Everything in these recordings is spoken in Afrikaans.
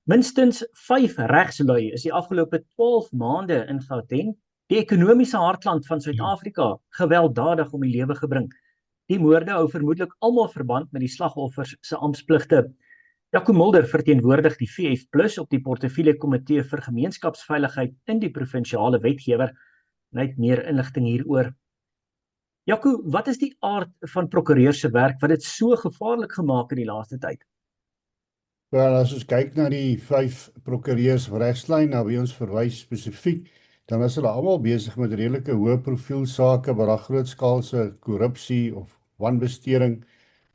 Minstens 5 regslui is die afgelope 12 maande in Gauteng, die ekonomiese hartland van Suid-Afrika, gewelddadig om die lewe gebring. Die moorde hou vermoedelik almal verband met die slagoffers se amptspligte. Jaco Mulder verteenwoordig die VF+ op die portefeulje komitee vir gemeenskapsveiligheid in die provinsiale wetgewer. En hy het meer inligting hieroor. Jaco, wat is die aard van prokureurs se werk wat dit so gevaarlik gemaak het die laaste tyd? Wel, as ons kyk na die 5 prokureurs regslyn na wie ons verwys spesifiek, dan is hulle almal besig met redelike hoë profiel sake waar daar grootskaalse korrupsie of wanbesteding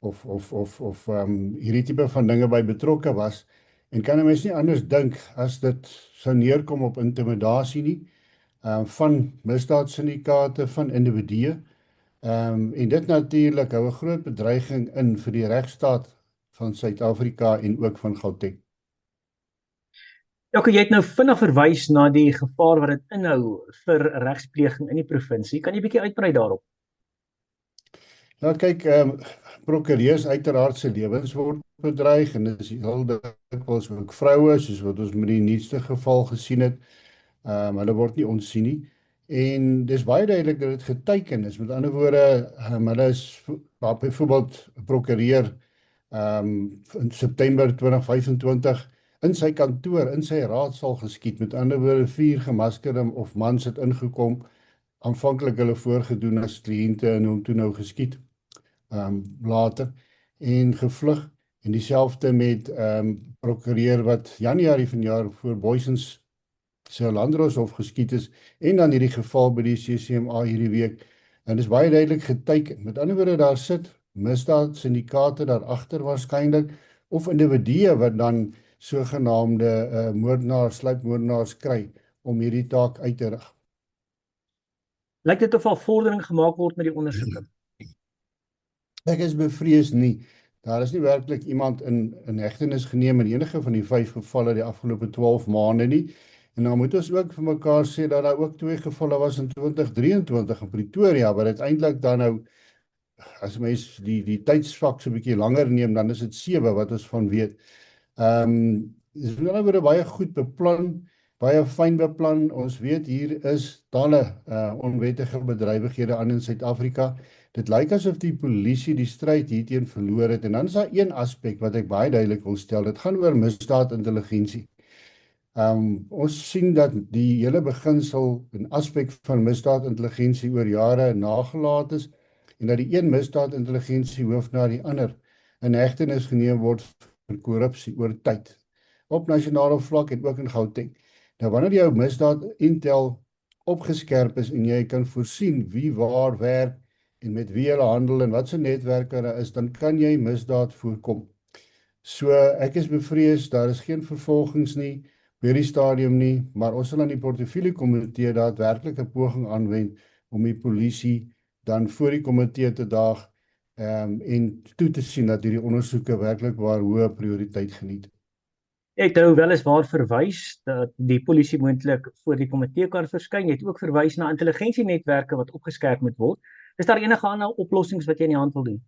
of hierdie tipe van dinge by betrokke was. En kan 'n mens nie anders dink as dit sou neerkom op intimidasie nie, van misdaadsyndikaate, van individue. En dit natuurlik hou 'n groot bedreiging in vir die regstaat van Suid-Afrika en ook van Gauteng. Jaco, jy het nou vinnig verwys na die gevaar wat dit inhou vir regspleging in die provinsie. Kan jy bietjie uitbrei daarop? Ja, kyk, prokureurs uiteraard se lewens word bedreig en dit is heel dikwels ook vroue, soos wat ons met die nuutste geval gesien het. Hulle word nie ontsien nie. En dis baie duidelik dat dit geteken is. Met ander woorde, hulle is byvoorbeeld 'n prokureur in September 2025 in sy kantoor, in sy raadsaal geskiet. Met ander woorde, 4 gemaskerde of mans het ingekom, aanvanklik hulle voorgedoen as kliënte en hom toe nou geskiet. Later en gevlug, en dieselfde met prokureur wat Januarie vanjaar voor Booysens se Landdroshof geskiet is, en dan hierdie geval by die CCMA hierdie week, en dis baie duidelik geteken. Met ander woorde, daar sit misdaadsyndikaate daar agter waarskynlik, of individue wat dan sogenaamde moordenaars, sluipmoordenaars kry om hierdie taak uit te rig. Lyk dit of al vordering gemaak word met die ondersoeke? Ek is bevrees nie. Daar is nie werklik iemand in hegtenis geneem in enige van die 5 gevalle die afgelope 12 maande nie. En dan moet ons ook vir mekaar sê dat daar ook 2 gevalle was in 2023 in Pretoria, wat uiteindelik dan nou, as mens die tydsvak so 'n bietjie langer neem, dan is dit 7 wat ons van weet. Dis nou baie goed beplan, baie fyn beplan. Ons weet hier is talle onwettige bedrywighede aan in Suid-Afrika. Dit lyk asof die polisie die stryd hierteen verloor het. En dan is daar een aspek wat ek baie duidelik wil stel. Dit gaan oor misdaadintelligensie. Ons sien dat die hele beginsel en aspek van misdaadintelligensie oor jare nagelaat is, en dat die een misdaadintelligensie hoof na die ander in hegtenis geneem word vir korrupsie oor tyd, op nasionale vlak en ook in Gauteng. Nou, wanneer jou misdaad intel opgeskerp is en jy kan voorsien wie waar werk en met wie hulle handel en wat se netwerke daar is, dan kan jy misdaad voorkom. So, ek is bevrees, daar is geen vervolgings nie, by die stadium nie, maar ons sal aan die portefeulje komitee daadwerklik 'n poging aanwend om die polisie dan voor die komitee te daag en toe te sien dat hierdie ondersoeke werklik waar hoë prioriteit geniet. Jy het nou weliswaar verwys dat die polisie moontlik voor die komitee kan verskyn. Jy het ook verwys na intelligensienetwerke wat opgeskerp moet word. Is daar enige ander oplossings wat jy in die hand wil doen?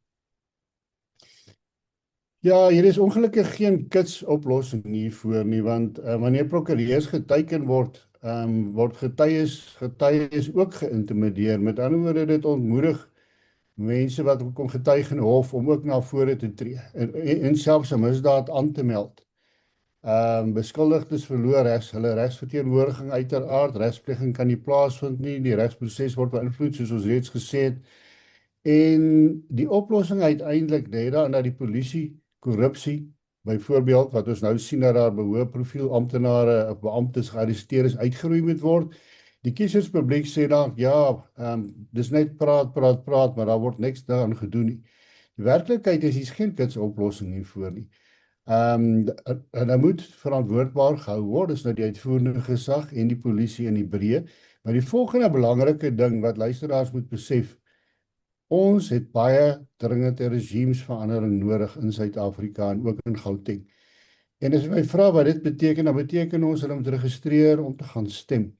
Ja, hier is ongelukkig geen kitsoplossing hiervoor nie, want wanneer prokureurs geteken word, word getuies ook geïntimideer. Met ander woorde, dit ontmoedig mense wat kom getuig in hof om ook na vore te tree en selfs 'n misdaad aan te meld. Beskuldigdes verloor hulle regsverteenwoordiging uiteraard, regspleging kan nie plaasvind nie, die regsproses word beïnvloed soos ons reeds gesê het. En die oplossing uiteindelik lê daarin dat die polisie korrupsie, byvoorbeeld wat ons nou sien dat daar behoë profiel amptenare of beamptes gearresteer is, uitgeroei moet word. Die kieserspubliek sê dan, ja, dis net praat, maar daar word niks daaraan gedoen nie. Die werklikheid is, hier is geen kitsoplossing hiervoor nie. En dan moet verantwoordbaar gehou word, dis nou die uitvoerende gesag en die polisie in die breë. Maar die volgende belangrike ding wat luisteraars moet besef, ons het baie dringende regimesverandering nodig in Suid-Afrika en ook in Gauteng. En as my vra wat dit beteken, dan beteken ons hulle moet registreer om te gaan stem.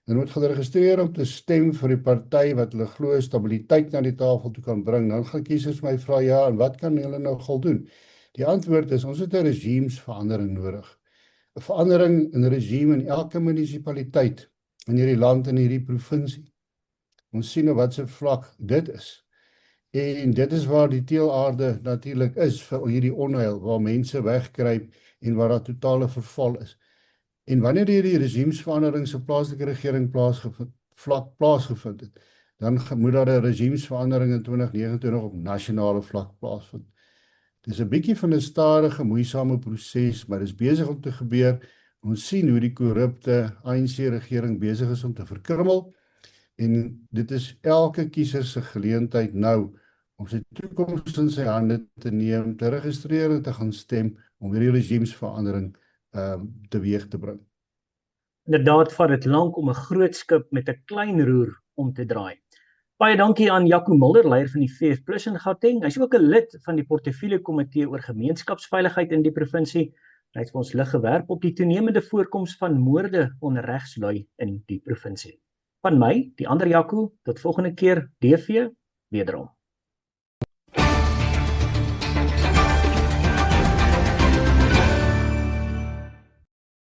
Hulle moet geregistreer om te stem vir die party wat hulle glo stabiliteit na die tafel toe kan bring. Dan gaan kiesers my vra, ja, en wat kan hulle nou gaan doen? Die antwoord is, ons het 'n regimesverandering nodig. verandering in regime in elke munisipaliteit in hierdie land, in hierdie provinsie. Ons sien op watse vlak dit is. En dit is waar die teelaarde natuurlik is vir hierdie onheil, waar mense wegkruip en waar daar totale verval is. En wanneer hierdie regiemsverandering se plaaslike regering plaasgevind het, dan moet daar 'n regiemsverandering in 2029 op nasionale vlak plaasvind. Dis 'n bietjie van 'n stadige, moeisame proses, maar dis besig om te gebeur. Ons sien hoe die korrupte ANC-regering besig is om te verkrummel, en dit is elke kiezer se geleentheid nou om sy toekoms in sy hande te neem, te registreer en te gaan stem om hierdie regiemsverandering teweeg te bring. Inderdaad vat dit lank om 'n groot skip met 'n klein roer om te draai. Baie dankie aan Jaco Mulder, leier van die VF+ in Gauteng. Hy's ook 'n lid van die portefeulje komitee oor gemeenskapsveiligheid in die provinsie. Hy het vir ons lig gewerp op die toenemende voorkoms van moorde onder regslui in die provinsie. Van my, die ander Jaco, tot volgende keer, DV, wederom.